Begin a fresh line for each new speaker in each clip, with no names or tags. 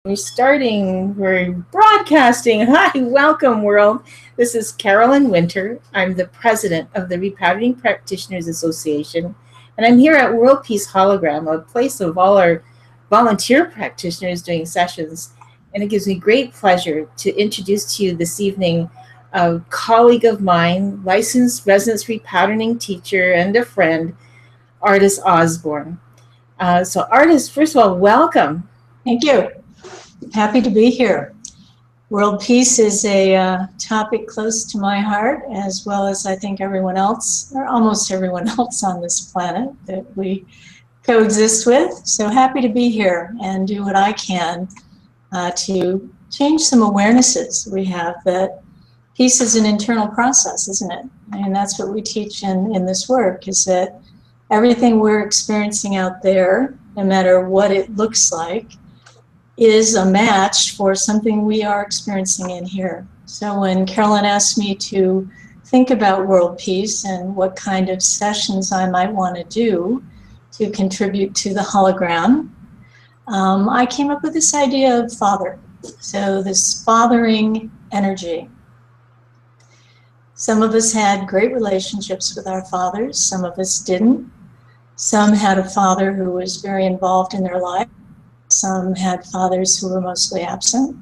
We're starting, we're broadcasting. Hi, welcome, world. This is Carolyn Winter. I'm the president of the Repatterning Practitioners Association, and I'm here at World Peace Hologram, a place of all our volunteer practitioners doing sessions. And it gives me great pleasure to introduce to you this evening a colleague of mine, licensed resonance repatterning teacher, and a friend, Artis Osborne. So, Artis, first of all, welcome.
Thank you. Happy to be here. World peace is a topic close to my heart, as well as I think everyone else, or almost everyone else on this planet that we coexist with. So happy to be here and do what I can to change some awarenesses we have that peace is an internal process, isn't it? And that's what we teach in this work, is that everything we're experiencing out there, no matter what it looks like, is a match for something we are experiencing in here. So when Carolyn asked me to think about world peace and what kind of sessions I might want to do to contribute to the hologram, I came up with this idea of father. So this fathering energy. Some of us had great relationships with our fathers, some of us didn't. Some had a father who was very involved in their life. Some had fathers who were mostly absent.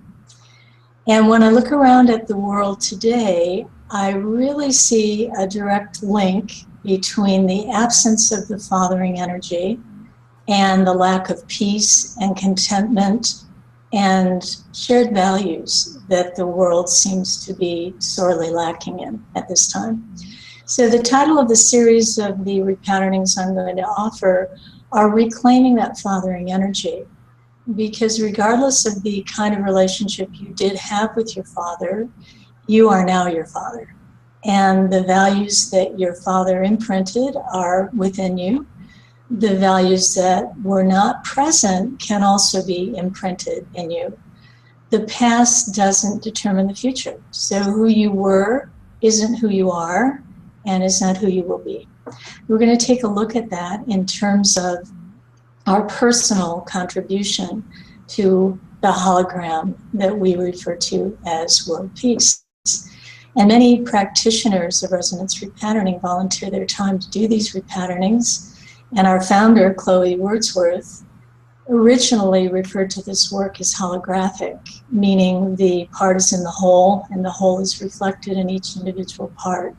And when I look around at the world today, I really see a direct link between the absence of the fathering energy and the lack of peace and contentment and shared values that the world seems to be sorely lacking in at this time. So the title of the series of the repatternings I'm going to offer are Reclaiming That Fathering Energy. Because regardless of the kind of relationship you did have with your father, you are now your father. And the values that your father imprinted are within you. The values that were not present can also be imprinted in you. The past doesn't determine the future. So who you were isn't who you are and is not who you will be. We're going to take a look at that in terms of our personal contribution to the hologram that we refer to as world peace. And many practitioners of resonance repatterning volunteer their time to do these repatternings. And our founder, Chloe Wordsworth, originally referred to this work as holographic, meaning the part is in the whole and the whole is reflected in each individual part.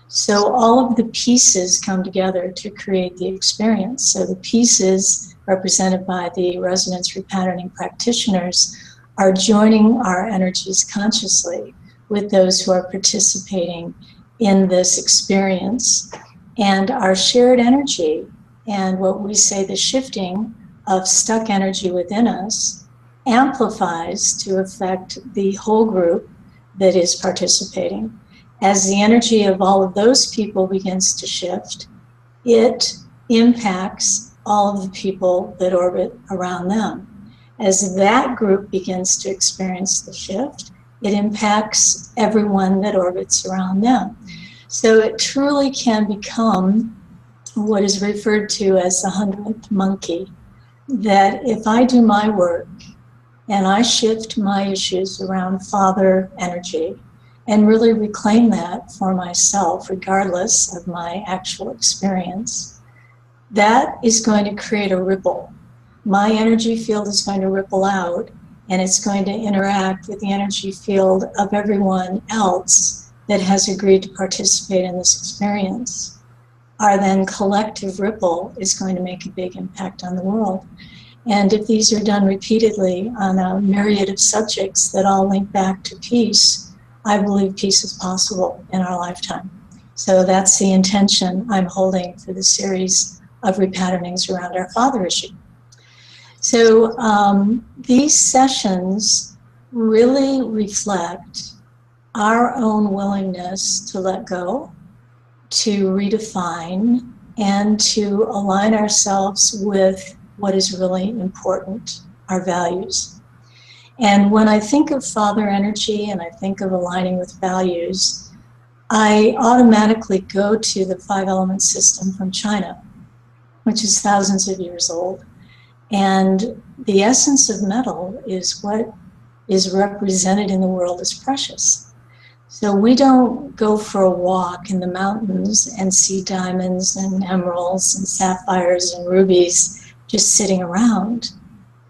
So all of the pieces come together to create the experience. So the pieces represented by the resonance repatterning practitioners are joining our energies consciously with those who are participating in this experience. And our shared energy and what we say the shifting of stuck energy within us amplifies to affect the whole group that is participating. As the energy of all of those people begins to shift, it impacts all of the people that orbit around them. As that group begins to experience the shift, it impacts everyone that orbits around them. So it truly can become what is referred to as the 100th monkey, that if I do my work and I shift my issues around father energy, and really reclaim that for myself, regardless of my actual experience, that is going to create a ripple. My energy field is going to ripple out, and it's going to interact with the energy field of everyone else that has agreed to participate in this experience. Our then collective ripple is going to make a big impact on the world. And if these are done repeatedly on a myriad of subjects that all link back to peace, I believe peace is possible in our lifetime. So that's the intention I'm holding for the series of repatternings around our father issue. So these sessions really reflect our own willingness to let go, to redefine, and to align ourselves with what is really important, our values. And when I think of father energy and I think of aligning with values, I automatically go to the 5-element system from China, which is thousands of years old. And the essence of metal is what is represented in the world as precious. So we don't go for a walk in the mountains and see diamonds and emeralds and sapphires and rubies just sitting around.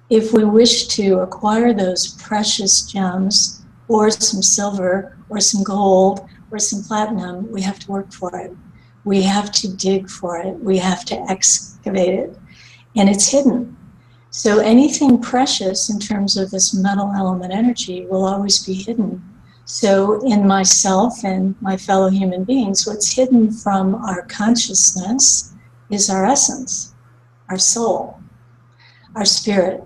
If we wish to acquire those precious gems or some silver or some gold or some platinum, we have to work for it. We have to dig for it. We have to excavate it. And it's hidden. So anything precious in terms of this metal element energy will always be hidden. So in myself and my fellow human beings, what's hidden from our consciousness is our essence, our soul, our spirit.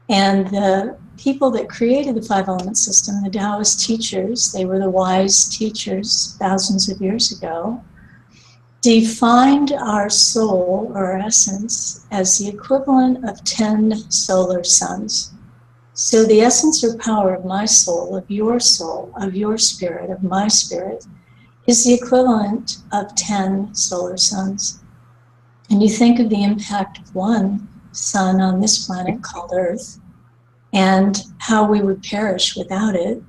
And the people that created the five element system, the Taoist teachers, they were the wise teachers thousands of years ago, defined our soul or our essence as the equivalent of 10 solar suns. So the essence or power of my soul, of your spirit, of my spirit, is the equivalent of 10 solar suns. And you think of the impact of one sun on this planet called Earth and how we would perish without it,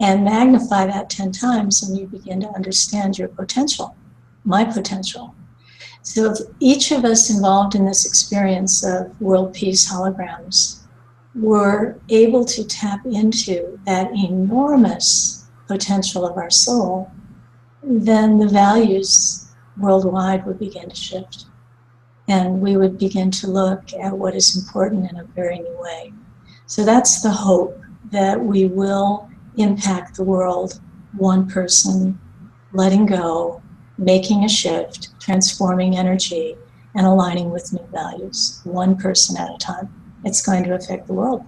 and magnify that 10 times, and you begin to understand your potential. My potential. So if each of us involved in this experience of world peace holograms were able to tap into that enormous potential of our soul, then the values worldwide would begin to shift. And we would begin to look at what is important in a very new way. So that's the hope, that we will impact the world, one person, letting go, making a shift, transforming energy, and aligning with new values, one person at a time. It's going to affect the world.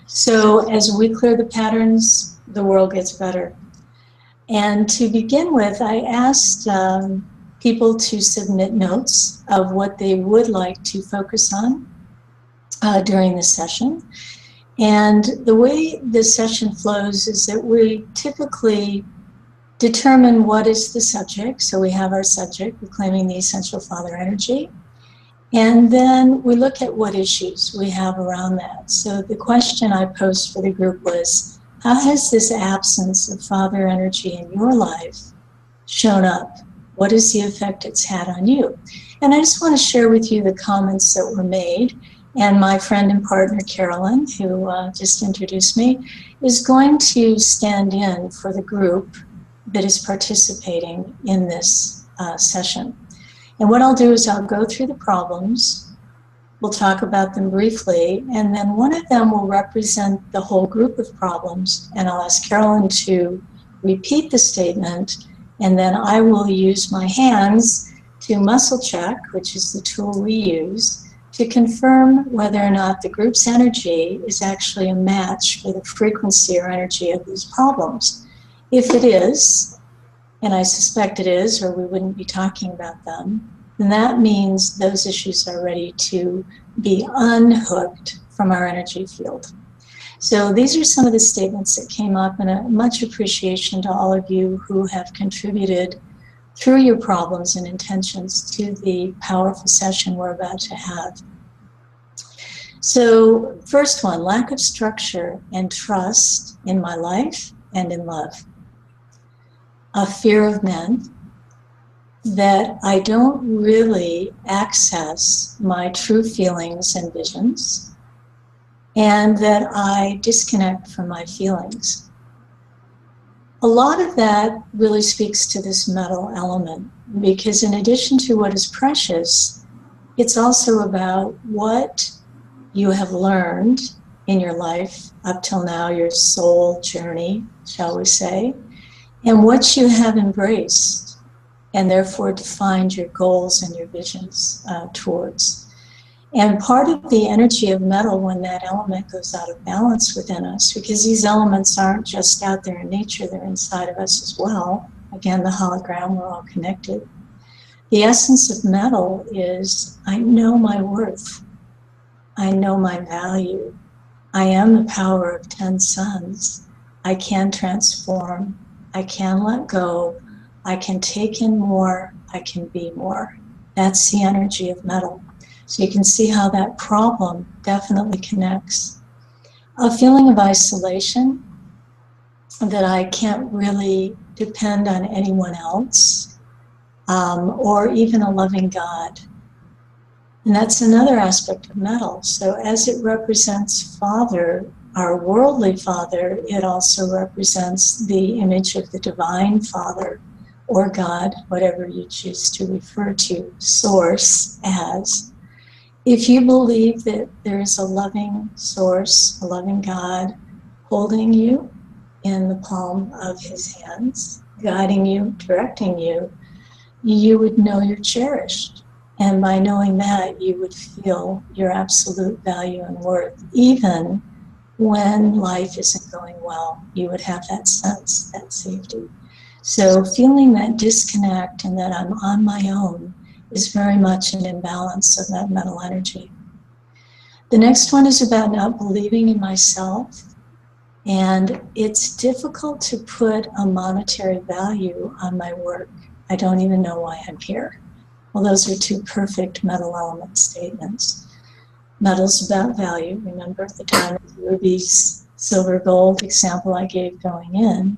So as we clear the patterns, the world gets better. And to begin with, I asked people to submit notes of what they would like to focus on during this session. And the way this session flows is that we typically determine what is the subject. So we have our subject, reclaiming the essential father energy. And then we look at what issues we have around that. So the question I posed for the group was, how has this absence of father energy in your life shown up? What is the effect it's had on you? And I just want to share with you the comments that were made. And my friend and partner, Carolyn, who just introduced me, is going to stand in for the group that is participating in this session. And what I'll do is I'll go through the problems, we'll talk about them briefly, and then one of them will represent the whole group of problems, and I'll ask Carolyn to repeat the statement, and then I will use my hands to muscle check, which is the tool we use, to confirm whether or not the group's energy is actually a match for the frequency or energy of these problems. If it is, and I suspect it is, or we wouldn't be talking about them, then that means those issues are ready to be unhooked from our energy field. So these are some of the statements that came up, and a much appreciation to all of you who have contributed through your problems and intentions to the powerful session we're about to have. So first one, lack of structure and trust in my life and in love. A fear of men, that I don't really access my true feelings and visions, and that I disconnect from my feelings. A lot of that really speaks to this metal element, because in addition to what is precious, it's also about what you have learned in your life up till now, your soul journey, shall we say, and what you have embraced, and therefore defined your goals and your visions towards. And part of the energy of metal, when that element goes out of balance within us, because these elements aren't just out there in nature, they're inside of us as well. Again, the hologram, we're all connected. The essence of metal is, I know my worth. I know my value. I am the power of 10 suns. I can transform. I can let go. I can take in more. I can be more. That's the energy of metal. So you can see how that problem definitely connects. A feeling of isolation, that I can't really depend on anyone else, or even a loving God. And that's another aspect of metal. So as it represents Father, our worldly Father, it also represents the image of the Divine Father, or God, whatever you choose to refer to Source as. If you believe that there is a loving Source, a loving God, holding you in the palm of his hands, guiding you, directing you, you would know you're cherished. And by knowing that, you would feel your absolute value and worth. Even when life isn't going well, you would have that sense, that safety. So feeling that disconnect and that I'm on my own is very much an imbalance of that mental energy. The next one is about not believing in myself. And it's difficult to put a monetary value on my work. I don't even know why I'm here. Well, those are two perfect metal element statements. Metal's about value. Remember the diamonds, rubies, silver, gold example I gave going in.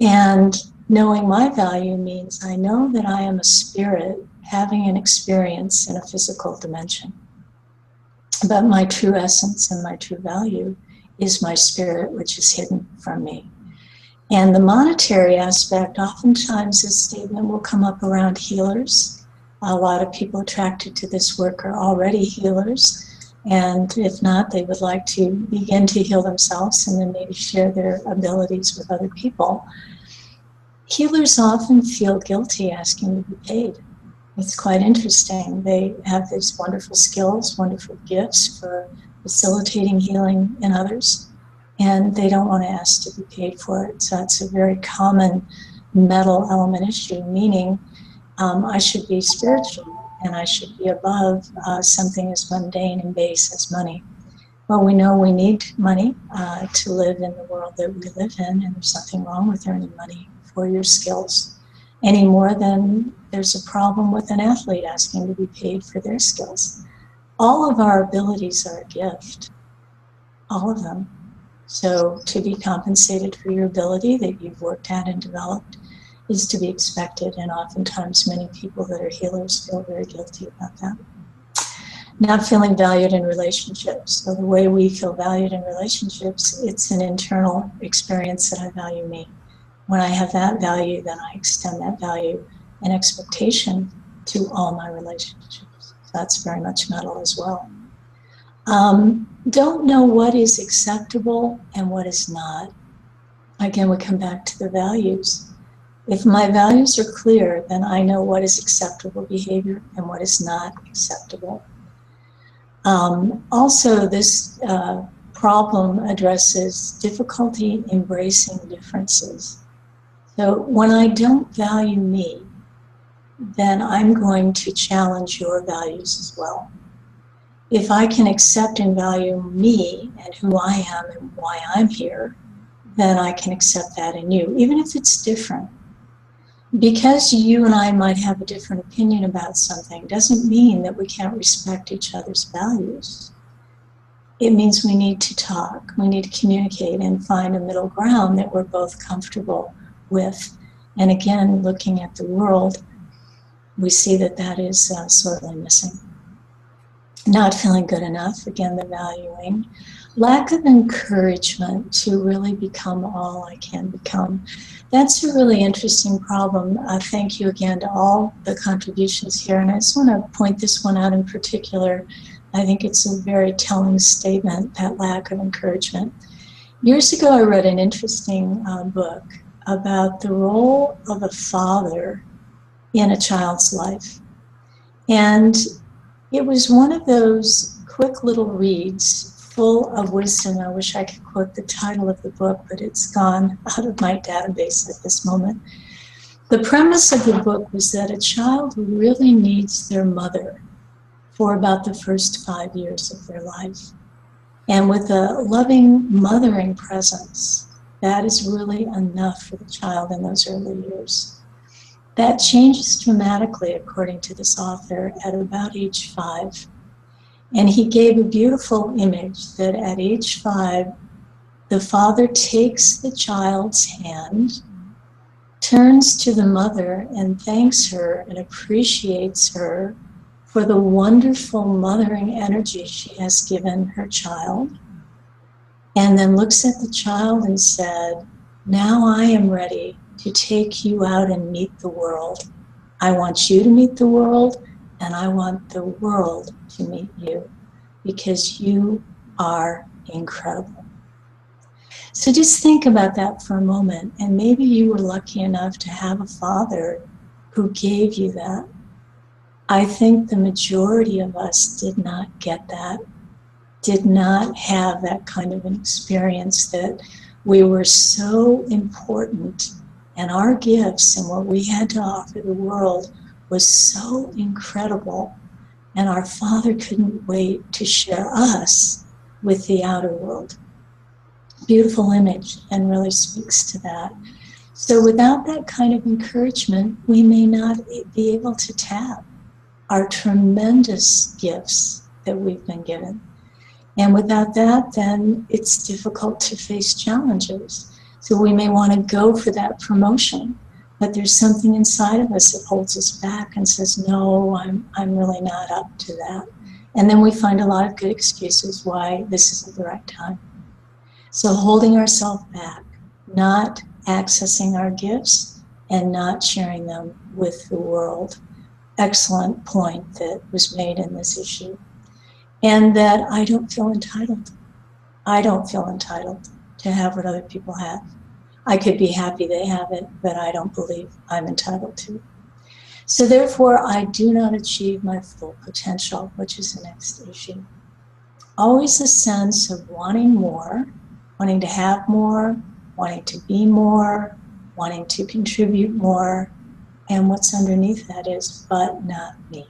And knowing my value means I know that I am a spirit having an experience in a physical dimension. But my true essence and my true value is my spirit, which is hidden from me. And the monetary aspect, oftentimes this statement will come up around healers. A lot of people attracted to this work are already healers. And if not, they would like to begin to heal themselves and then maybe share their abilities with other people. Healers often feel guilty asking to be paid. It's quite interesting. They have these wonderful skills, wonderful gifts for facilitating healing in others, and they don't want to ask to be paid for it. So it's a very common metal element issue, meaning I should be spiritual and I should be above something as mundane and base as money. Well, we know we need money to live in the world that we live in, and there's nothing wrong with earning money for your skills, any more than there's a problem with an athlete asking to be paid for their skills. All of our abilities are a gift, all of them. So to be compensated for your ability that you've worked at and developed is to be expected, and oftentimes many people that are healers feel very guilty about that. Not feeling valued in relationships. So the way we feel valued in relationships, it's an internal experience that I value me. When I have that value, then I extend that value and expectation to all my relationships. So that's very much metal as well. Don't know what is acceptable and what is not. Again, we come back to the values. If my values are clear, then I know what is acceptable behavior and what is not acceptable. Also, this problem addresses difficulty embracing differences. So when I don't value me, then I'm going to challenge your values as well. If I can accept and value me and who I am and why I'm here, then I can accept that in you, even if it's different. Because you and I might have a different opinion about something doesn't mean that we can't respect each other's values. It means we need to talk, we need to communicate and find a middle ground that we're both comfortable with. And again, looking at the world, we see that that is sorely missing. Not feeling good enough, again, the valuing. Lack of encouragement to really become all I can become. That's a really interesting problem. Thank you again to all the contributions here. And I just want to point this one out in particular. I think it's a very telling statement, that lack of encouragement. Years ago, I read an interesting book about the role of a father in a child's life. And it was one of those quick little reads full of wisdom. I wish I could quote the title of the book, but it's gone out of my database at this moment. The premise of the book was that a child really needs their mother for about the first 5 years of their life. And with a loving mothering presence, that is really enough for the child in those early years. That changes dramatically, according to this author, at about age 5. And he gave a beautiful image that at age 5, the father takes the child's hand, turns to the mother and thanks her and appreciates her for the wonderful mothering energy she has given her child, and then looks at the child and said, now I am ready to take you out and meet the world. I want you to meet the world, and I want the world to meet you, because you are incredible. So just think about that for a moment, and maybe you were lucky enough to have a father who gave you that. I think the majority of us did not get that, did not have that kind of an experience, that we were so important, and our gifts and what we had to offer the world was so incredible, and our Father couldn't wait to share us with the outer world. Beautiful image, and really speaks to that. So without that kind of encouragement, we may not be able to tap our tremendous gifts that we've been given. And without that, then it's difficult to face challenges. So we may want to go for that promotion, but there's something inside of us that holds us back and says, no, I'm really not up to that. And then we find a lot of good excuses why this isn't the right time. So holding ourselves back, not accessing our gifts, and not sharing them with the world. Excellent point that was made in this issue. And that I don't feel entitled. I don't feel entitled to have what other people have. I could be happy they have it, but I don't believe I'm entitled to it. So therefore, I do not achieve my full potential, which is the next issue. Always a sense of wanting more, wanting to have more, wanting to be more, wanting to contribute more, and what's underneath that is, but not me.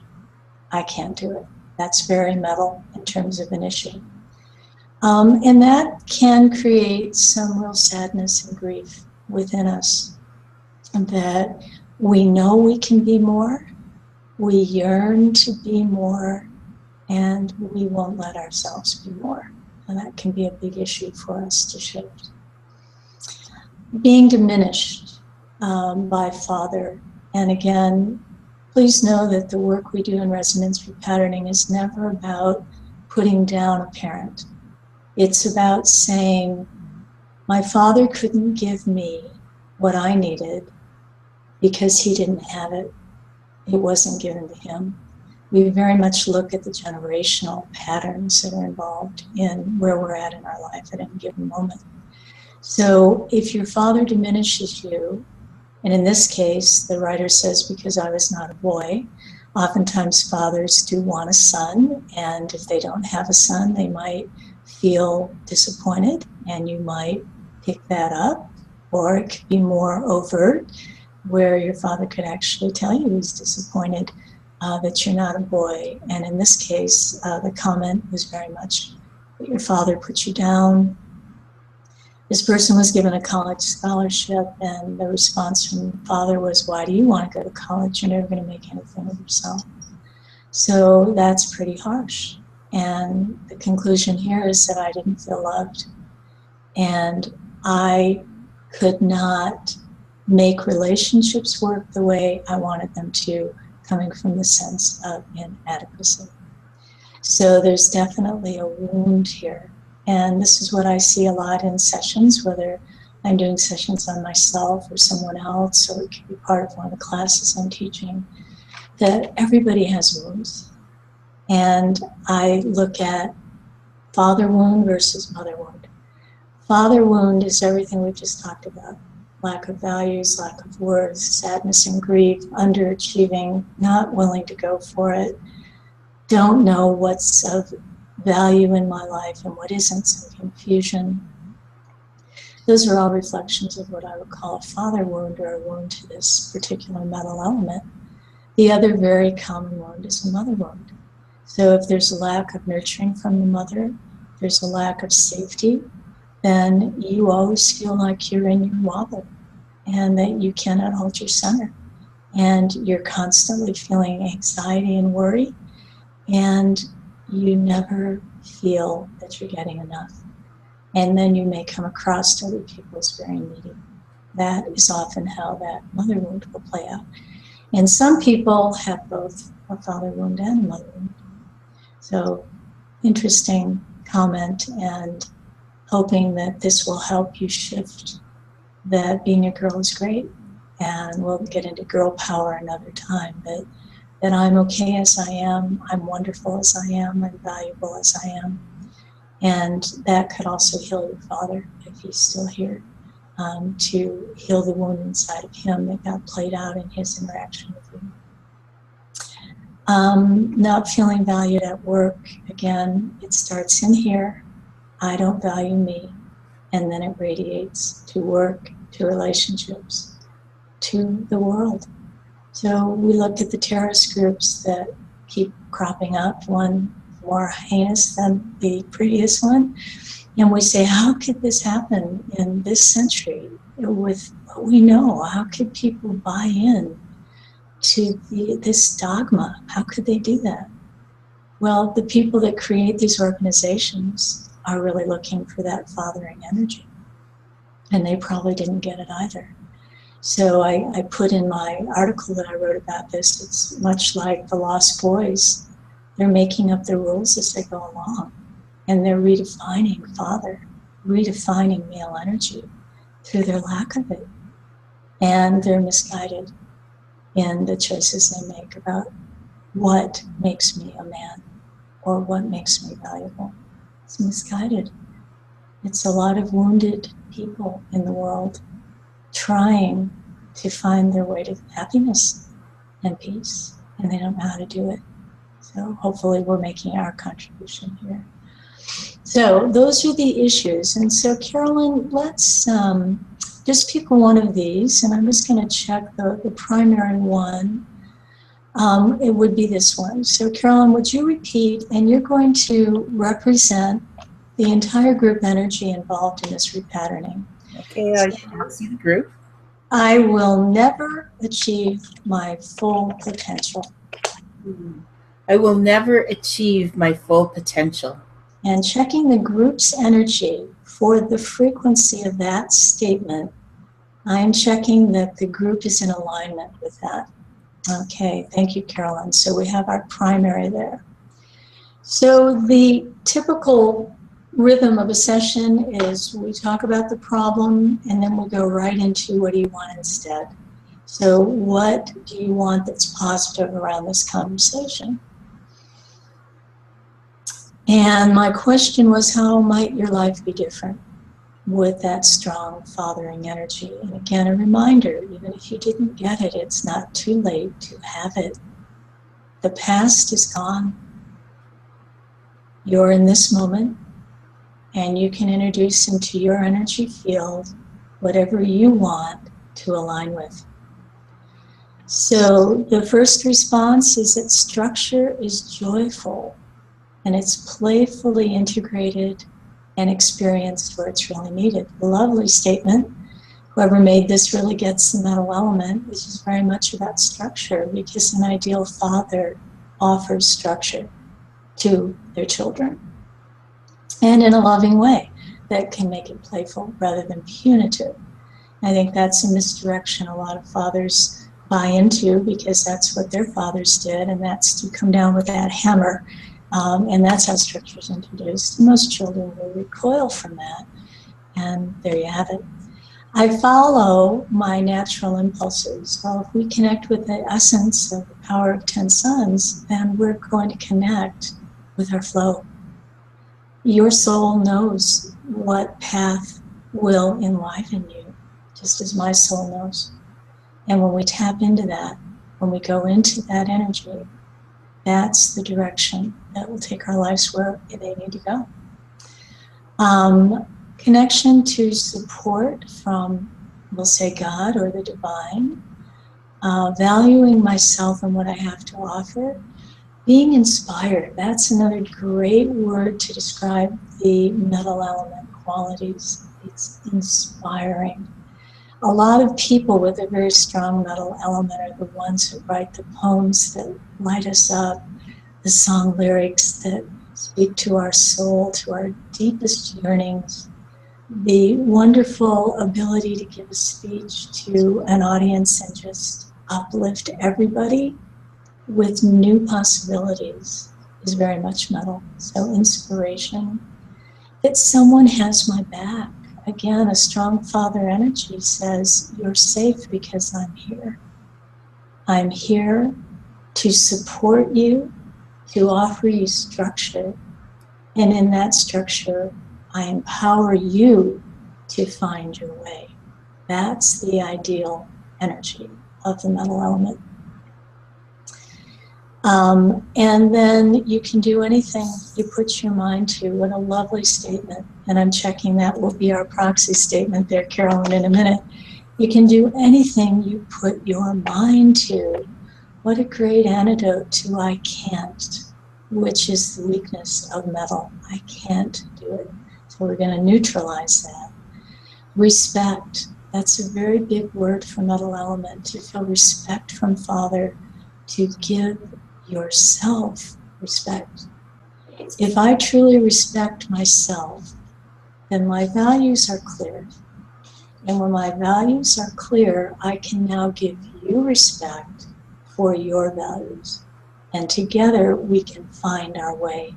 I can't do it. That's very metal in terms of an issue. And that can create some real sadness and grief within us, that we know we can be more, we yearn to be more, and we won't let ourselves be more. And that can be a big issue for us to shift. Being diminished by Father. And again, please know that the work we do in resonance repatterning is never about putting down a parent. It's about saying, my father couldn't give me what I needed because he didn't have it. It wasn't given to him. We very much look at the generational patterns that are involved in where we're at in our life at any given moment. So if your father diminishes you, and in this case, the writer says, because I was not a boy, oftentimes fathers do want a son, and if they don't have a son, they might feel disappointed, and you might pick that up, or it could be more overt, where your father could actually tell you he's disappointed that you're not a boy. And in this case, the comment was very much that your father put you down. This person was given a college scholarship, and the response from the father was, why do you want to go to college? You're never going to make anything of yourself. So that's pretty harsh. And the conclusion here is that I didn't feel loved. And I could not make relationships work the way I wanted them to, coming from the sense of inadequacy. So there's definitely a wound here. And this is what I see a lot in sessions, whether I'm doing sessions on myself or someone else, or it could be part of one of the classes I'm teaching, that everybody has wounds. And I look at father wound versus mother wound. Father wound is everything we've just talked about. Lack of values, lack of worth, sadness and grief, underachieving, not willing to go for it, don't know what's of value in my life and what isn't, some confusion. Those are all reflections of what I would call a father wound, or a wound to this particular metal element. The other very common wound is a mother wound. So if there's a lack of nurturing from the mother, there's a lack of safety, then you always feel like you're in your wobble and that you cannot hold your center. and you're constantly feeling anxiety and worry, and you never feel that you're getting enough. And then you may come across other people as very needy. That is often how that mother wound will play out. And some people have both a father wound and a mother wound. So, interesting comment, and hoping that this will help you shift that being a girl is great. And we'll get into girl power another time, but that I'm okay as I am, I'm wonderful as I am, I'm valuable as I am. And that could also heal your father if he's still here, to heal the wound inside of him that got played out in his interaction with you. Not feeling valued at work, again, it starts in here. I don't value me, and then it radiates to work, to relationships, to the world. So we looked at the terrorist groups that keep cropping up, one more heinous than the previous one, and we say, how could this happen in this century with what we know? How could people buy in to this dogma? How could they do that? Well, the people that create these organizations are really looking for that fathering energy, and they probably didn't get it either. So I put in my article that I wrote about this, it's much like the Lost Boys. They're making up the rules as they go along, and they're redefining father, redefining male energy through their lack of it. And they're misguided in the choices they make about what makes me a man or what makes me valuable. It's misguided. It's a lot of wounded people in the world trying to find their way to happiness and peace, and they don't know how to do it. So hopefully we're making our contribution here. So those are the issues. And so Carolyn, let's just pick one of these, and I'm just going to check the primary one. It would be this one. So Carolyn, would you repeat, and you're going to represent the entire group energy involved in this repatterning.
Okay, I can see the group.
I will never achieve my full potential.
I will never achieve my full potential.
And checking the group's energy for the frequency of that statement, I'm checking that the group is in alignment with that. Okay, thank you, Carolyn. So we have our primary there. So the typical rhythm of a session is we talk about the problem, and then we go right into what do you want instead. So what do you want that's positive around this conversation? And my question was, how might your life be different with that strong fathering energy? And again, a reminder, even if you didn't get it, it's not too late to have it. The past is gone. You're in this moment, and you can introduce into your energy field whatever you want to align with. So the first response is that structure is joyful, and it's playfully integrated and experienced where it's really needed. A lovely statement. Whoever made this really gets the metal element. This is very much about structure, because an ideal father offers structure to their children, and in a loving way that can make it playful rather than punitive. I think that's a misdirection a lot of fathers buy into, because that's what their fathers did, and that's to come down with that hammer. And that's how structure is introduced. Most children will recoil from that, and there you have it. I follow my natural impulses. Well, if we connect with the essence of the power of 10 suns, then we're going to connect with our flow. Your soul knows what path will enliven you, just as my soul knows. And when we tap into that, when we go into that energy, that's the direction that will take our lives where they need to go. Connection to support from, we'll say, God or the divine. Valuing myself and what I have to offer. Being inspired, that's another great word to describe the metal element qualities. It's inspiring. A lot of people with a very strong metal element are the ones who write the poems that light us up, the song lyrics that speak to our soul, to our deepest yearnings, the wonderful ability to give a speech to an audience and just uplift everybody with new possibilities is very much metal. So inspiration, that someone has my back. Again, a strong father energy says, you're safe because I'm here. I'm here to support you, to offer you structure. And in that structure, I empower you to find your way. That's the ideal energy of the metal element. And then you can do anything you put your mind to. What a lovely statement. And I'm checking that will be our proxy statement there, Carolyn, in a minute. You can do anything you put your mind to. What a great antidote to I can't, which is the weakness of metal. I can't do it. So we're going to neutralize that. Respect. That's a very big word for metal element, to feel respect from Father, to give yourself respect. If I truly respect myself, then my values are clear. And when my values are clear, I can now give you respect for your values. And together we can find our way.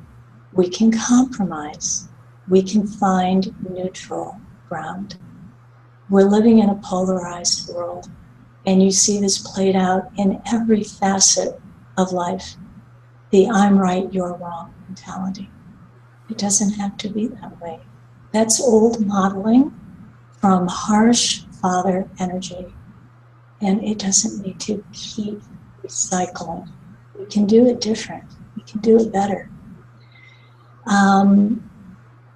We can compromise. We can find neutral ground. We're living in a polarized world, and you see this played out in every facet of life. The I'm right, you're wrong mentality. It doesn't have to be that way. That's old modeling from harsh father energy, and it doesn't need to keep recycling. We can do it different. We can do it better.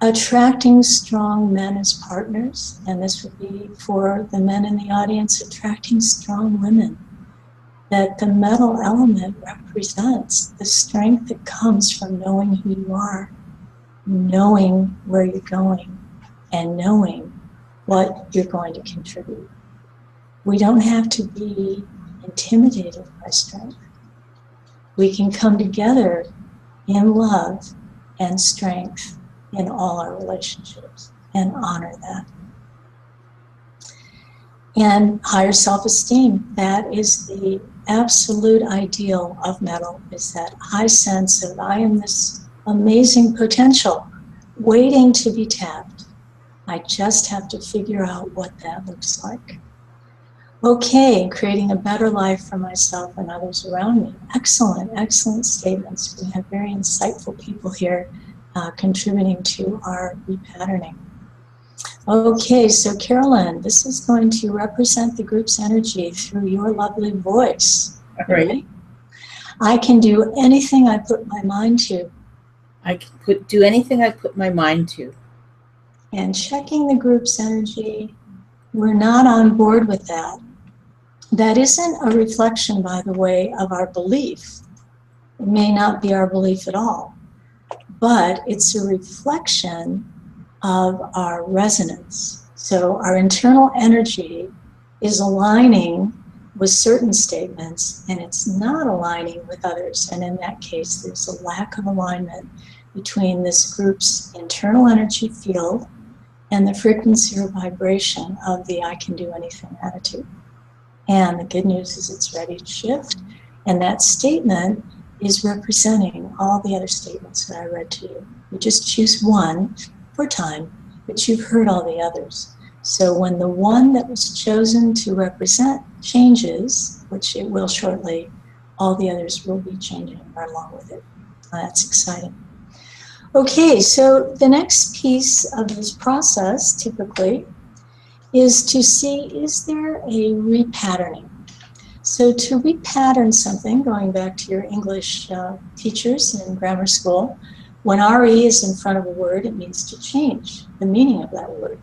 Attracting strong men as partners, and this would be for the men in the audience, attracting strong women. That the metal element represents the strength that comes from knowing who you are, knowing where you're going, and knowing what you're going to contribute. We don't have to be intimidated by strength. We can come together in love and strength in all our relationships and honor that. And higher self-esteem, that is the absolute ideal of metal, is that high sense of I am this amazing potential waiting to be tapped. I just have to figure out what that looks like. Okay, creating a better life for myself and others around me. Excellent, excellent statements. We have very insightful people here contributing to our repatterning. Okay, so Carolyn, this is going to represent the group's energy through your lovely voice.
All right.
I can do anything I put my mind to.
I can do anything I put my mind to.
And checking the group's energy, we're not on board with that. That isn't a reflection, by the way, of our belief. It may not be our belief at all, but it's a reflection of our resonance. So our internal energy is aligning with certain statements, and it's not aligning with others. And in that case, there's a lack of alignment between this group's internal energy field and the frequency or vibration of the I can do anything attitude. And the good news is it's ready to shift. And that statement is representing all the other statements that I read to you. You just choose one for time, but you've heard all the others. So when the one that was chosen to represent changes, which it will shortly, all the others will be changing right along with it. That's exciting. Okay, so the next piece of this process, typically, is to see, is there a repatterning? So to repattern something, going back to your English teachers in grammar school, when RE is in front of a word, it means to change the meaning of that word.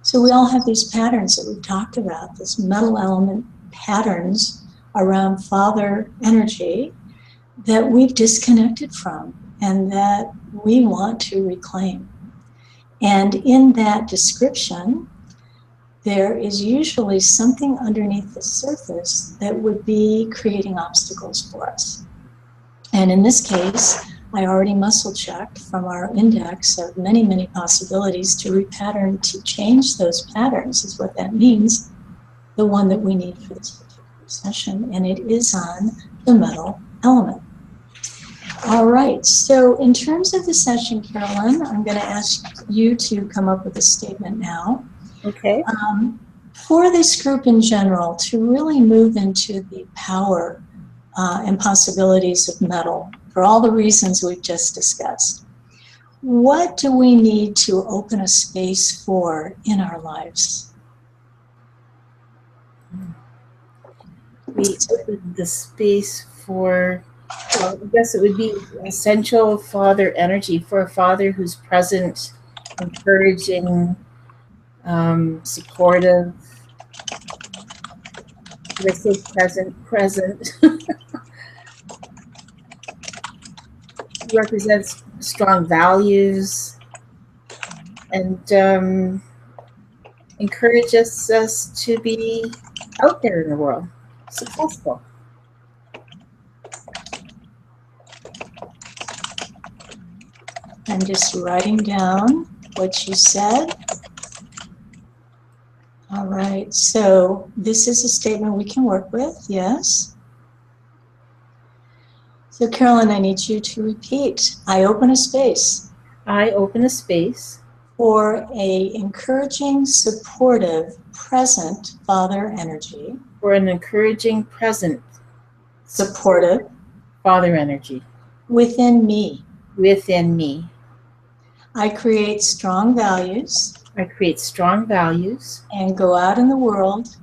So we all have these patterns that we've talked about, this metal element patterns around father energy that we've disconnected from and that we want to reclaim. And in that description, there is usually something underneath the surface that would be creating obstacles for us. And in this case, I already muscle checked from our index of many, many possibilities to repattern, to change those patterns is what that means, the one that we need for this particular session, and it is on the metal element. All right, so in terms of the session, Carolyn, I'm going to ask you to come up with a statement now.
Okay.
For this group in general, to really move into the power and possibilities of metal, for all the reasons we've just discussed, what do we need to open a space for in our lives?
We open the space for, well, I guess it would be essential father energy, for a father who's present, encouraging, supportive. Did I say present? Represents strong values and encourages us to be out there in the world, successful.
I'm just writing down what you said. All right, so this is a statement we can work with, yes. So Carolyn, I need you to repeat. I open a space.
I open a space
For a encouraging, supportive, present father energy.
For an encouraging, present,
supportive
father energy
within me.
Within me.
I create strong values.
I create strong values.
And go out in the world.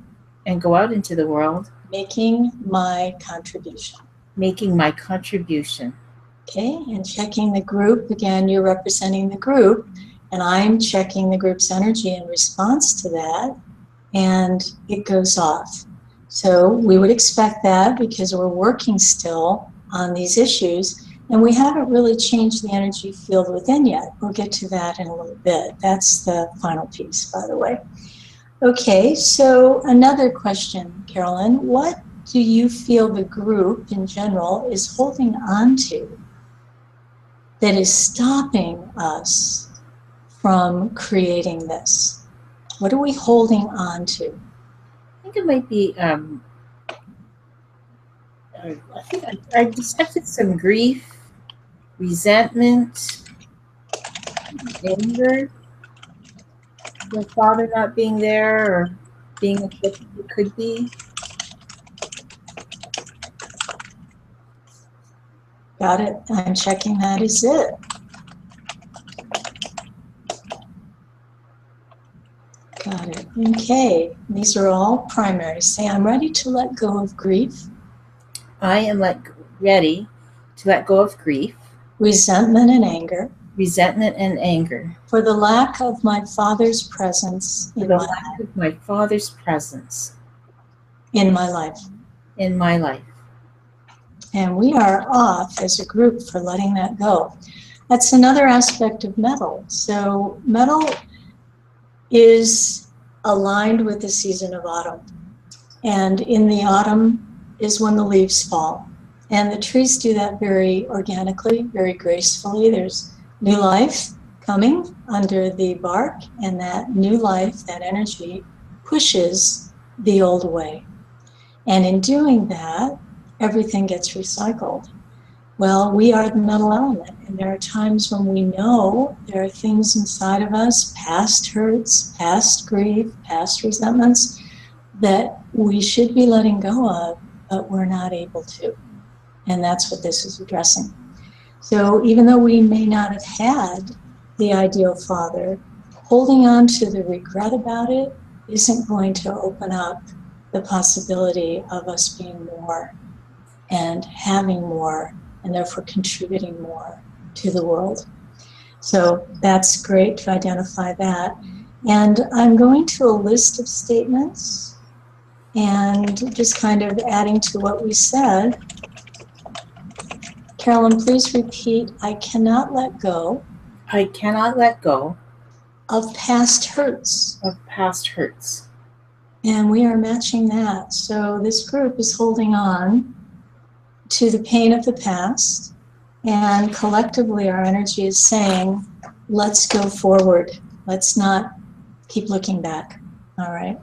And go out into the world.
Making my contribution.
Making my contribution.
Okay, and checking the group. Again, you're representing the group. And I'm checking the group's energy in response to that. And it goes off. So we would expect that because we're working still on these issues. And we haven't really changed the energy field within yet. We'll get to that in a little bit. That's the final piece, by the way. Okay, so another question, Carolyn. What do you feel the group in general is holding on to that is stopping us from creating this? What are we holding on to?
I think it might be, I think I detected some grief, resentment, anger, the father not being there or being what it could be.
Got it. I'm checking that is it. Got it. Okay. These are all primaries. Say, I'm ready to let go of grief.
I am ready to let go of grief.
Resentment and anger.
Resentment and anger.
For the lack of my father's presence
For the lack of my father's presence.
In my life.
In my life.
And we are off as a group for letting that go. That's another aspect of metal. So metal is aligned with the season of autumn. And in the autumn is when the leaves fall. And the trees do that very organically, very gracefully. There's new life coming under the bark, and that new life, that energy, pushes the old away. And in doing that, everything gets recycled. Well, we are the metal element, and there are times when we know there are things inside of us, past hurts, past grief, past resentments, that we should be letting go of, but we're not able to. And that's what this is addressing. So even though we may not have had the ideal father, holding on to the regret about it isn't going to open up the possibility of us being more and having more, and therefore contributing more to the world. So that's great to identify that. And I'm going to a list of statements and just kind of adding to what we said. Carolyn, please repeat, I cannot let go.
I cannot let go.
Of past hurts.
Of past hurts.
And we are matching that. So this group is holding on to the pain of the past, and collectively our energy is saying, let's go forward. Let's not keep looking back. All right.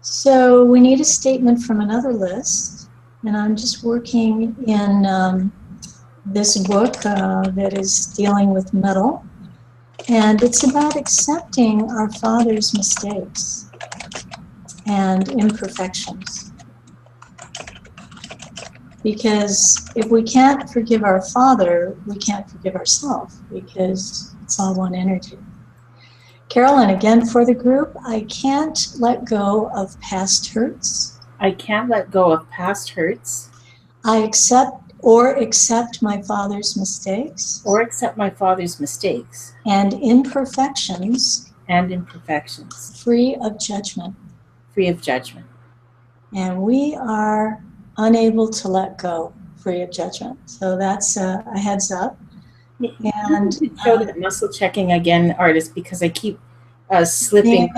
So we need a statement from another list, and I'm just working in this book that is dealing with metal, and it's about accepting our Father's mistakes and imperfections. Because if we can't forgive our Father, we can't forgive ourselves, because it's all one energy. Carolyn, again for the group, I can't let go of past hurts.
I can't let go of past hurts.
I accept my Father's mistakes.
Or accept my Father's mistakes.
And imperfections.
And imperfections.
Free of judgment.
Free of judgment.
And we are unable to let go free of judgment. So that's a heads up. And
show that muscle checking again, artist, because I keep slipping.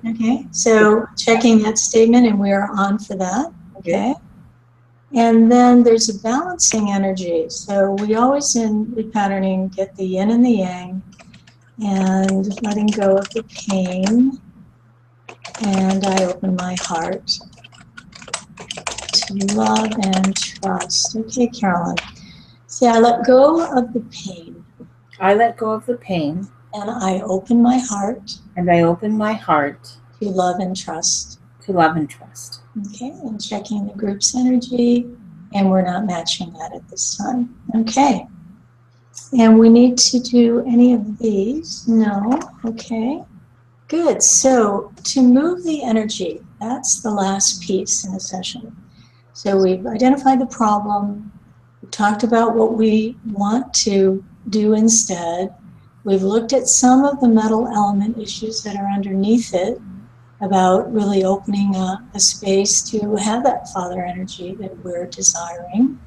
Okay, so checking that statement, and we are on for that. Okay. And then there's a balancing energy. So we always in repatterning get the yin and the yang, and letting go of the pain. And I open my heart to love and trust. Okay, Carolyn. See, I let go of the pain.
I let go of the pain.
And I open my heart.
And I open my heart.
To love and trust.
To love and trust.
Okay, and checking the group's energy. And we're not matching that at this time. Okay. And we need to do any of these? No. Okay. Good. So to move the energy, that's the last piece in the session. So we've identified the problem. We talked about what we want to do instead. We've looked at some of the metal element issues that are underneath it, about really opening a space to have that Father energy that we're desiring,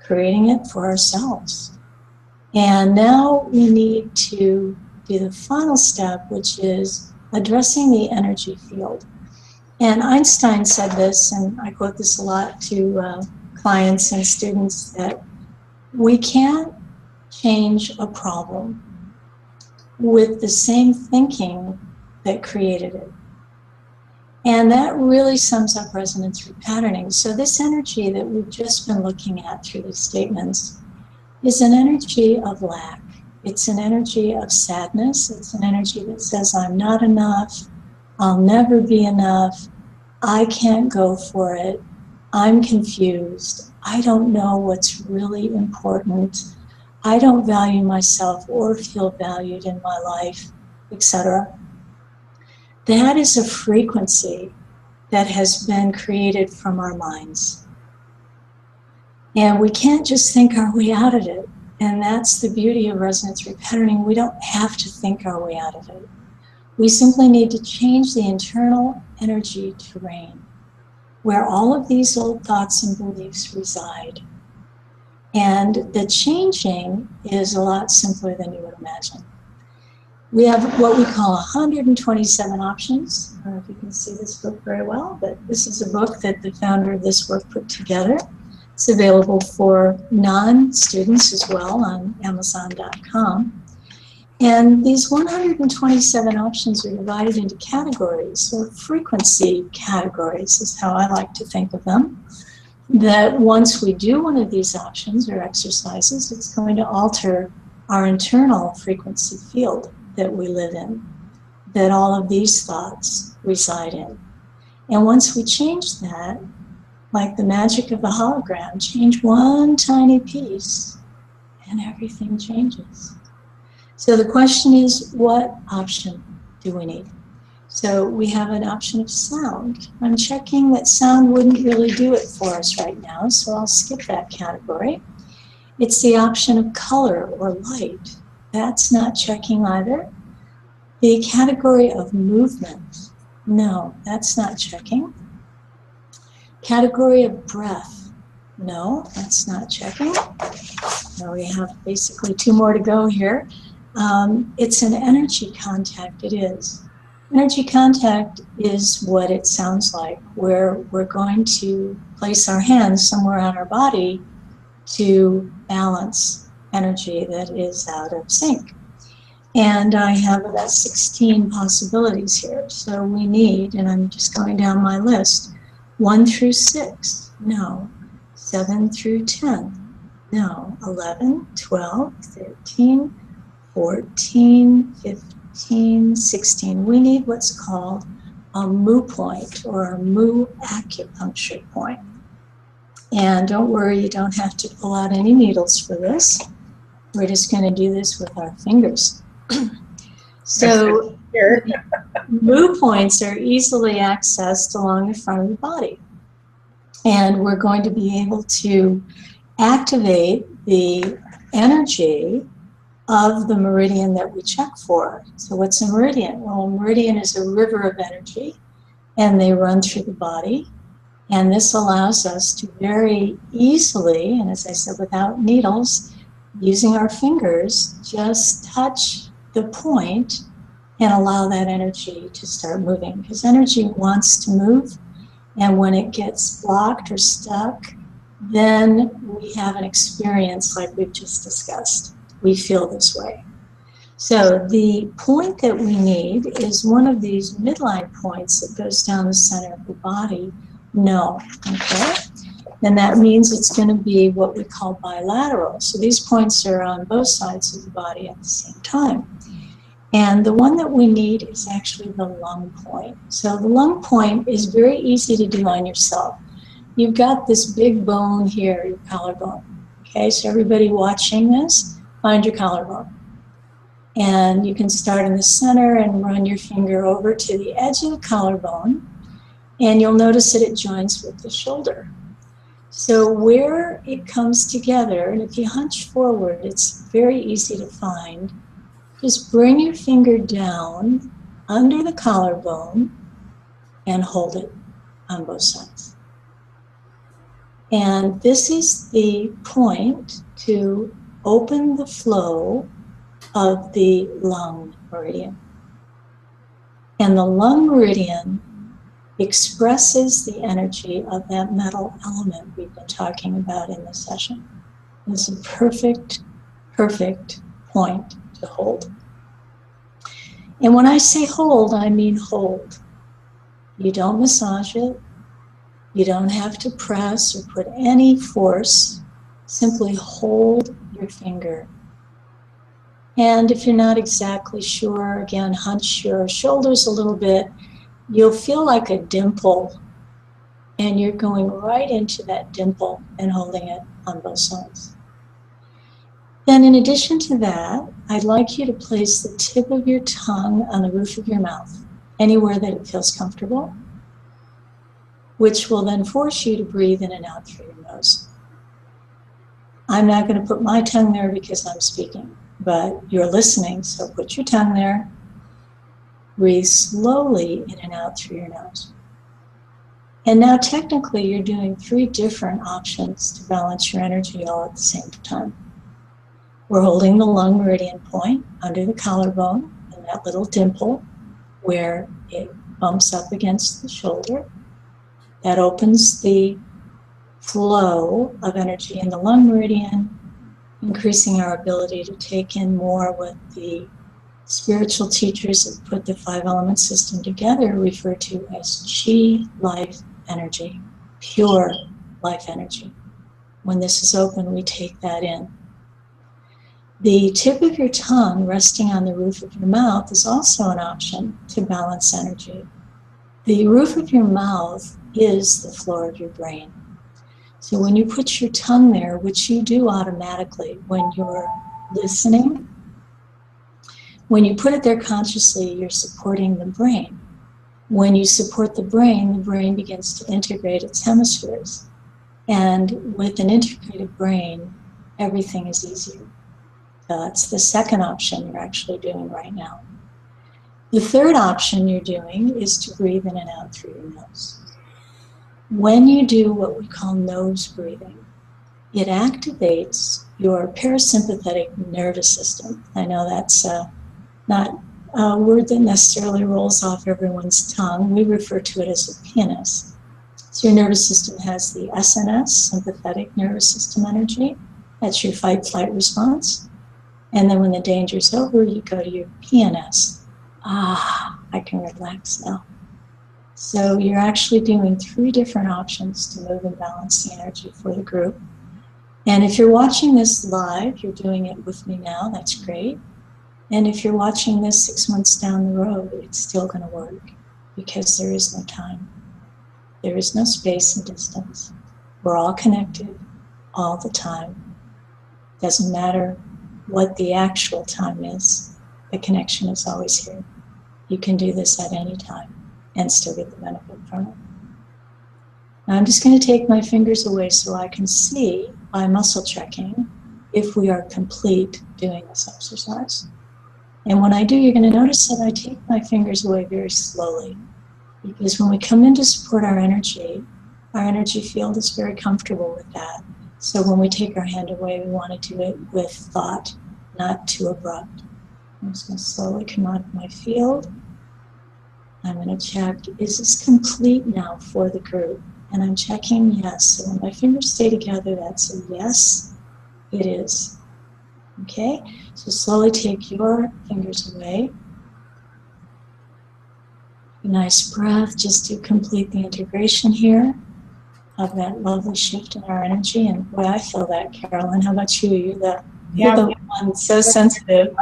creating it for ourselves. And now we need to do the final step, which is addressing the energy field. And Einstein said this, and I quote this a lot to clients and students, that we can't change a problem with the same thinking that created it. And that really sums up resonance repatterning. So this energy that we've just been looking at through these statements is an energy of lack. It's an energy of sadness. It's an energy that says, I'm not enough. I'll never be enough. I can't go for it. I'm confused. I don't know what's really important. I don't value myself or feel valued in my life, etc. That is a frequency that has been created from our minds. And we can't just think our way out of it. And that's the beauty of resonance repatterning. We don't have to think our way out of it. We simply need to change the internal energy terrain where all of these old thoughts and beliefs reside. And the changing is a lot simpler than you would imagine. We have what we call 127 options. I don't know if you can see this book very well, but this is a book that the founder of this work put together. It's available for non-students as well on Amazon.com. And these 127 options are divided into categories, or frequency categories is how I like to think of them. That once we do one of these options or exercises, it's going to alter our internal frequency field that we live in, that all of these thoughts reside in. And once we change that, like the magic of a hologram, change one tiny piece and everything changes. So the question is, what option do we need? So we have an option of sound. I'm checking that sound wouldn't really do it for us right now, so I'll skip that category. It's the option of color or light. That's not checking either. The category of movement. No, that's not checking. Category of breath. No, that's not checking. So we have basically 2 more to go here. It's an energy contact, it is. Energy contact is what it sounds like, where we're going to place our hands somewhere on our body to balance energy that is out of sync. And I have about 16 possibilities here. So we need, and I'm just going down my list, 1 through 6, no. 7 through 10, no. 11, 12, 13, 14, 15, 16. We need what's called a mu point or a mu acupuncture point. And don't worry, you don't have to pull out any needles for this. We're just going to do this with our fingers. So mu points are easily accessed along the front of the body. And we're going to be able to activate the energy of the meridian that we check for. So what's a meridian? Well, a meridian is a river of energy, and they run through the body. And this allows us to very easily, and as I said, without needles, using our fingers, just touch the point and allow that energy to start moving. Because energy wants to move, and when it gets blocked or stuck, then we have an experience like we've just discussed. We feel this way. So the point that we need is one of these midline points that goes down the center of the body. No, okay? And that means it's going to be what we call bilateral. So these points are on both sides of the body at the same time. And the one that we need is actually the lung point. So the lung point is very easy to do on yourself. You've got this big bone here, your collarbone. Okay, so everybody watching this, find your collarbone. And you can start in the center and run your finger over to the edge of the collarbone. And you'll notice that it joins with the shoulder. So where it comes together, and if you hunch forward, it's very easy to find. Just bring your finger down under the collarbone and hold it on both sides. And this is the point to open the flow of the lung meridian. And the lung meridian expresses the energy of that metal element we've been talking about in this session. It's a perfect point to hold. And when I say hold, I mean hold. You don't massage it. You don't have to press or put any force. Simply hold your finger. And if you're not exactly sure, again, hunch your shoulders a little bit. You'll feel like a dimple, and you're going right into that dimple and holding it on both sides. Then in addition to that, I'd like you to place the tip of your tongue on the roof of your mouth, anywhere that it feels comfortable, which will then force you to breathe in and out through your nose. I'm not going to put my tongue there because I'm speaking, but you're listening, so put your tongue there. Breathe slowly in and out through your nose. And now technically you're doing 3 different options to balance your energy all at the same time. We're holding the lung meridian point under the collarbone and that little dimple where it bumps up against the shoulder. That opens the flow of energy in the lung meridian, increasing our ability to take in more what the spiritual teachers that put the 5-element system together refer to as chi life energy, pure life energy. When this is open, we take that in. The tip of your tongue resting on the roof of your mouth is also an option to balance energy. The roof of your mouth is the floor of your brain. So when you put your tongue there, which you do automatically when you're listening, when you put it there consciously, you're supporting the brain. When you support the brain begins to integrate its hemispheres. And with an integrated brain, everything is easier. That's the second option you're actually doing right now. The third option you're doing is to breathe in and out through your nose. When you do what we call nose breathing, it activates your parasympathetic nervous system. I know that's not a word that necessarily rolls off everyone's tongue. We refer to it as a PNS. So your nervous system has the SNS, sympathetic nervous system energy. That's your fight, flight response. And then when the danger's over, you go to your PNS. I can relax now. So you're actually doing 3 different options to move and balance the energy for the group. And if you're watching this live, you're doing it with me now, that's great. And if you're watching this 6 months down the road, it's still going to work because there is no time. There is no space and distance. We're all connected all the time. Doesn't matter what the actual time is, the connection is always here. You can do this at any time and still get the benefit from it. Now I'm just going to take my fingers away so I can see by muscle checking if we are complete doing this exercise. And when I do, you're going to notice that I take my fingers away very slowly, because when we come in to support our energy field is very comfortable with that. So when we take our hand away, we want to do it with thought, not too abrupt. I'm just going to slowly come out of my field. I'm going to check, is this complete now for the group? And I'm checking yes. So when my fingers stay together, that's a yes, it is. Okay, so slowly take your fingers away. A nice breath just to complete the integration here of that lovely shift in our energy. And boy, I feel that, Carolyn. How about you? You're the one so sensitive.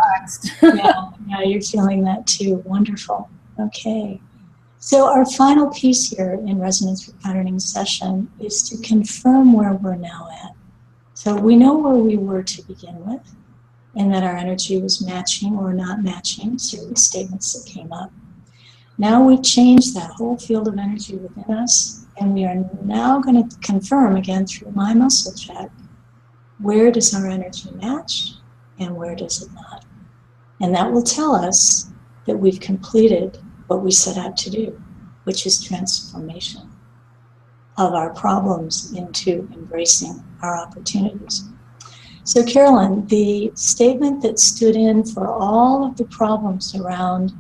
yeah, you're feeling that too. Wonderful. Okay. So our final piece here in Resonance Repatterning session is to confirm where we're now at. So we know where we were to begin with, and that our energy was matching or not matching certain statements that came up. Now we've changed that whole field of energy within us, and we are now going to confirm again through my muscle check, where does our energy match and where does it not? And that will tell us that we've completed what we set out to do, which is transformation of our problems into embracing our opportunities. So Carolyn, the statement that stood in for all of the problems around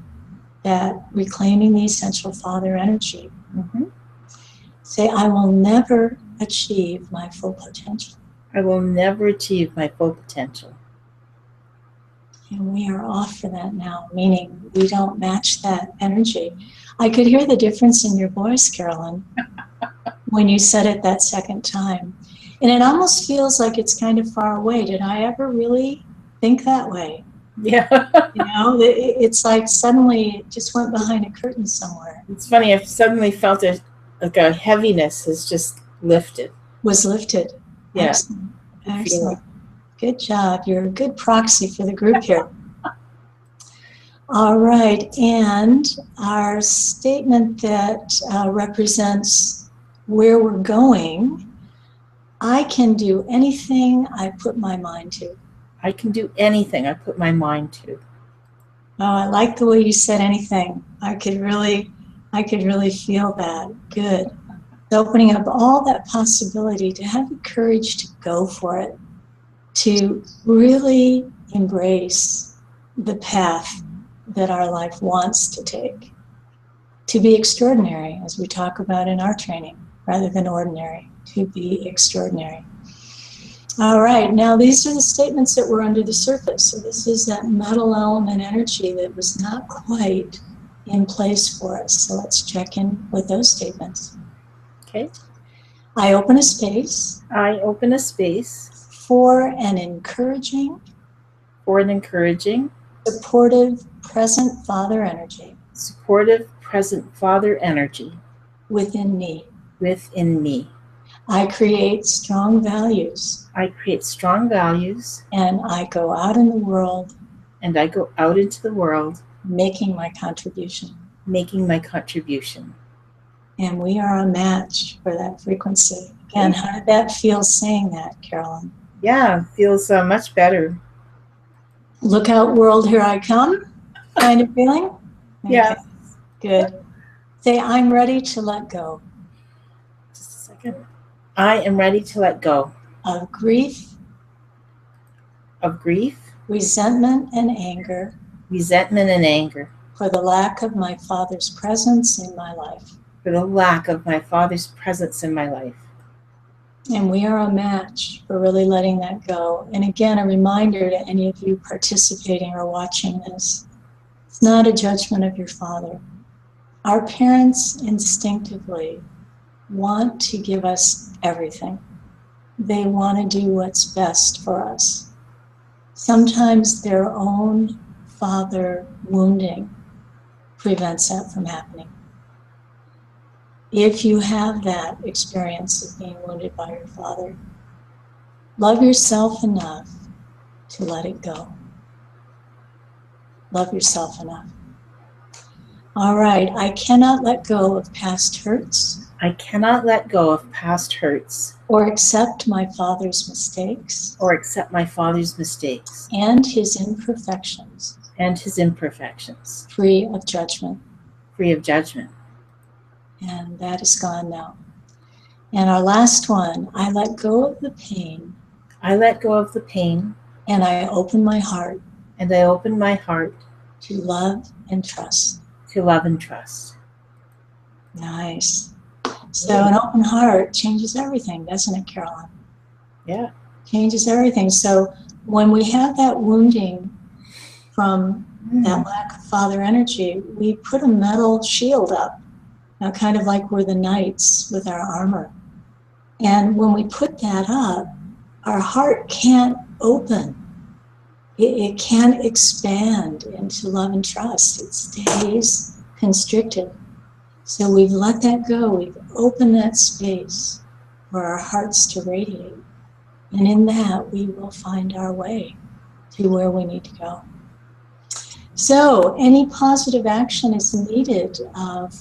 that reclaiming the essential father energy, say, I will never achieve my full potential.
I will never achieve my full potential.
And we are off for that now, meaning we don't match that energy. I could hear the difference in your voice, Carolyn, when you said it that second time. And it almost feels like it's kind of far away. Did I ever really think that way?
Yeah.
It's like suddenly it just went behind a curtain somewhere.
It's funny, I've suddenly felt like a heaviness has just lifted.
Was lifted.
Yeah.
Excellent. Excellent. Good job. You're a good proxy for the group here. All right. And our statement that represents where we're going, I can do anything I put my mind to.
I can do anything I put my mind to.
Oh, I like the way you said anything. I could really feel that. Good. Opening up all that possibility to have the courage to go for it, to really embrace the path that our life wants to take, to be extraordinary, as we talk about in our training, rather than ordinary, to be extraordinary. All right, now these are the statements that were under the surface. So this is that metal element energy that was not quite in place for us. So let's check in with those statements.
Okay.
I open a space.
I open a space.
For an encouraging. Supportive, present father energy.
Supportive, present father energy.
Within me.
Within me.
I create strong values.
I create strong values.
And I go out in the world.
And I go out into the world.
Making my contribution.
Making my contribution.
And we are a match for that frequency. And how did that feel saying that, Carolyn?
Yeah, feels much better.
Look out, world, here I come kind of feeling? Okay.
Yeah.
Good. Say, I'm ready to let go.
Just a second. I am ready to let go.
Of grief.
Of grief.
Resentment and anger.
resentment and anger,
for the lack of my Father's presence in my life.
for the lack of my Father's presence in my life.
And we are a match for really letting that go. And again, a reminder to any of you participating or watching this, it's not a judgment of your Father. Our parents instinctively want to give us everything. They want to do what's best for us. Sometimes their own father wounding prevents that from happening. If you have that experience of being wounded by your father, love yourself enough to let it go. Love yourself enough. All right, I cannot let go of past hurts.
I cannot let go of past hurts.
Or accept my Father's mistakes.
Or accept my Father's mistakes.
And his imperfections.
And his imperfections.
Free of judgment.
Free of judgment.
And that is gone now. And our last one, I let go of the pain.
I let go of the pain.
And I open my heart.
And I open my heart.
To love and trust.
To love and trust.
Nice. So an open heart changes everything, doesn't it, Carolyn?
Yeah.
Changes everything. So when we have that wounding from that lack of father energy, we put a metal shield up, kind of like we're the knights with our armor. And when we put that up, our heart can't open. It can't expand into love and trust. It stays constricted. So we've let that go. We've opened that space for our hearts to radiate. And in that, we will find our way to where we need to go. So any positive action is needed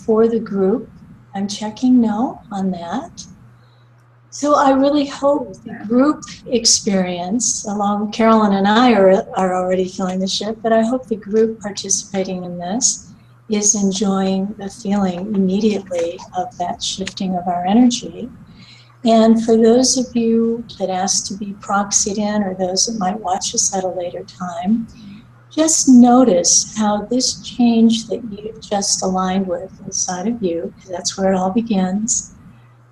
for the group. I'm checking no on that. So I really hope the group experience, along Carolyn and I are already feeling the shift, but I hope the group participating in this is enjoying the feeling immediately of that shifting of our energy. And for those of you that asked to be proxied in, or those that might watch us at a later time, just notice how this change that you've just aligned with inside of you, because that's where it all begins,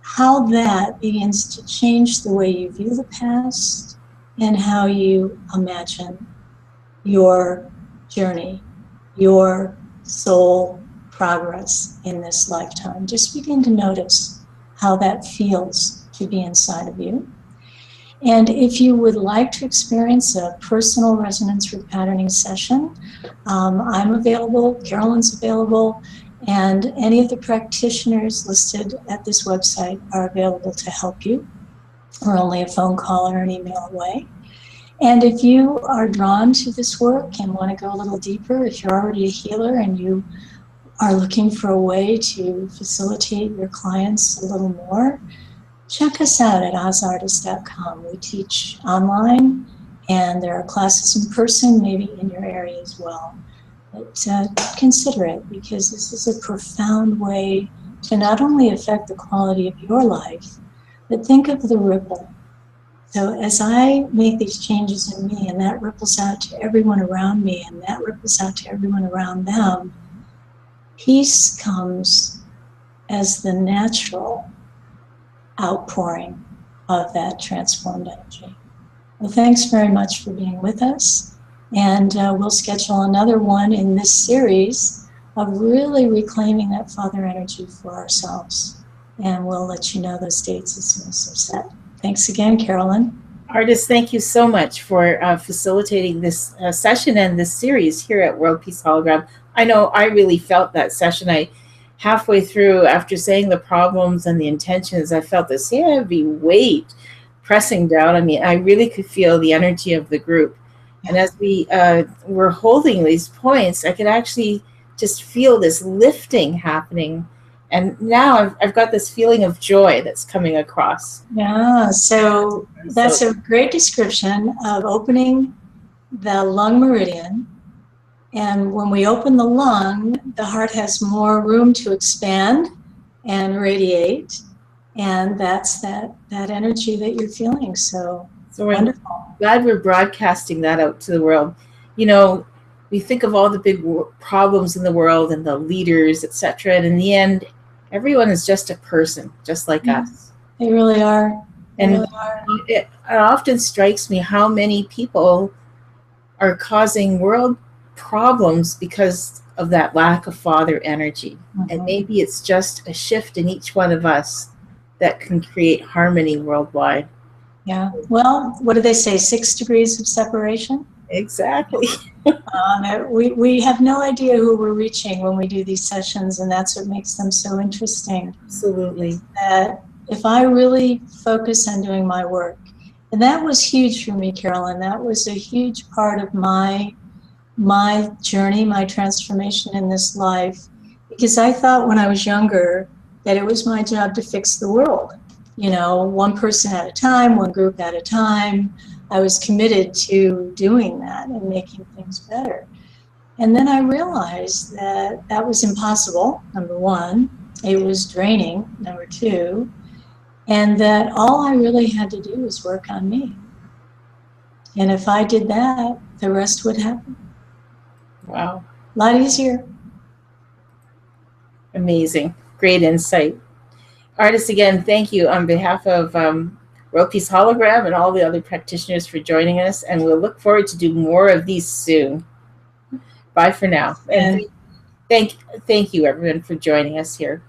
how that begins to change the way you view the past and how you imagine your journey, your soul progress in this lifetime. Just begin to notice how that feels to be inside of you. And if you would like to experience a personal resonance repatterning session, I'm available, Carolyn's available, and any of the practitioners listed at this website are available to help you. We're only a phone call or an email away. And if you are drawn to this work and want to go a little deeper, if you're already a healer and you are looking for a way to facilitate your clients a little more, check us out at ozartist.com. We teach online, and there are classes in person, maybe in your area as well. But consider it, because this is a profound way to not only affect the quality of your life, but think of the ripple. So as I make these changes in me, and that ripples out to everyone around me, and that ripples out to everyone around them, peace comes as the natural outpouring of that transformed energy. Well, thanks very much for being with us. And we'll schedule another one in this series of really reclaiming that father energy for ourselves. And we'll let you know those dates as soon as they're set. Thanks again, Carolyn.
Artist, thank you so much for facilitating this session and this series here at World Peace Hologram. I know I really felt that session. Halfway through, after saying the problems and the intentions, I felt this heavy weight pressing down on me. I really could feel the energy of the group. And as we were holding these points, I could actually just feel this lifting happening. And now I've got this feeling of joy that's coming across.
Yeah, so that's a great description of opening the lung meridian. And when we open the lung, the heart has more room to expand and radiate. And that's that energy that you're feeling. So
we're
wonderful.
Glad we're broadcasting that out to the world. You know, we think of all the big problems in the world and the leaders, etc. And in the end, everyone is just a person, just like us.
They really are.
And it often strikes me how many people are causing world problems because of that lack of father energy. And maybe it's just a shift in each one of us that can create harmony worldwide.
Yeah. Well, what do they say? 6 degrees of separation?
Exactly.
We have no idea who we're reaching when we do these sessions, and that's what makes them so interesting.
Absolutely.
That if I really focus on doing my work, and that was huge for me, Carolyn. That was a huge part of my journey, my transformation in this life, because I thought when I was younger that it was my job to fix the world. You know, one person at a time, one group at a time. I was committed to doing that and making things better. And then I realized that that was impossible, number one. It was draining, number two. And that all I really had to do was work on me. And if I did that, the rest would happen.
Wow.
A lot easier.
Amazing. Great insight. Artists, again, thank you on behalf of World Peace Hologram and all the other practitioners for joining us. And we'll look forward to do more of these soon. Bye for now. And thank you, everyone, for joining us here.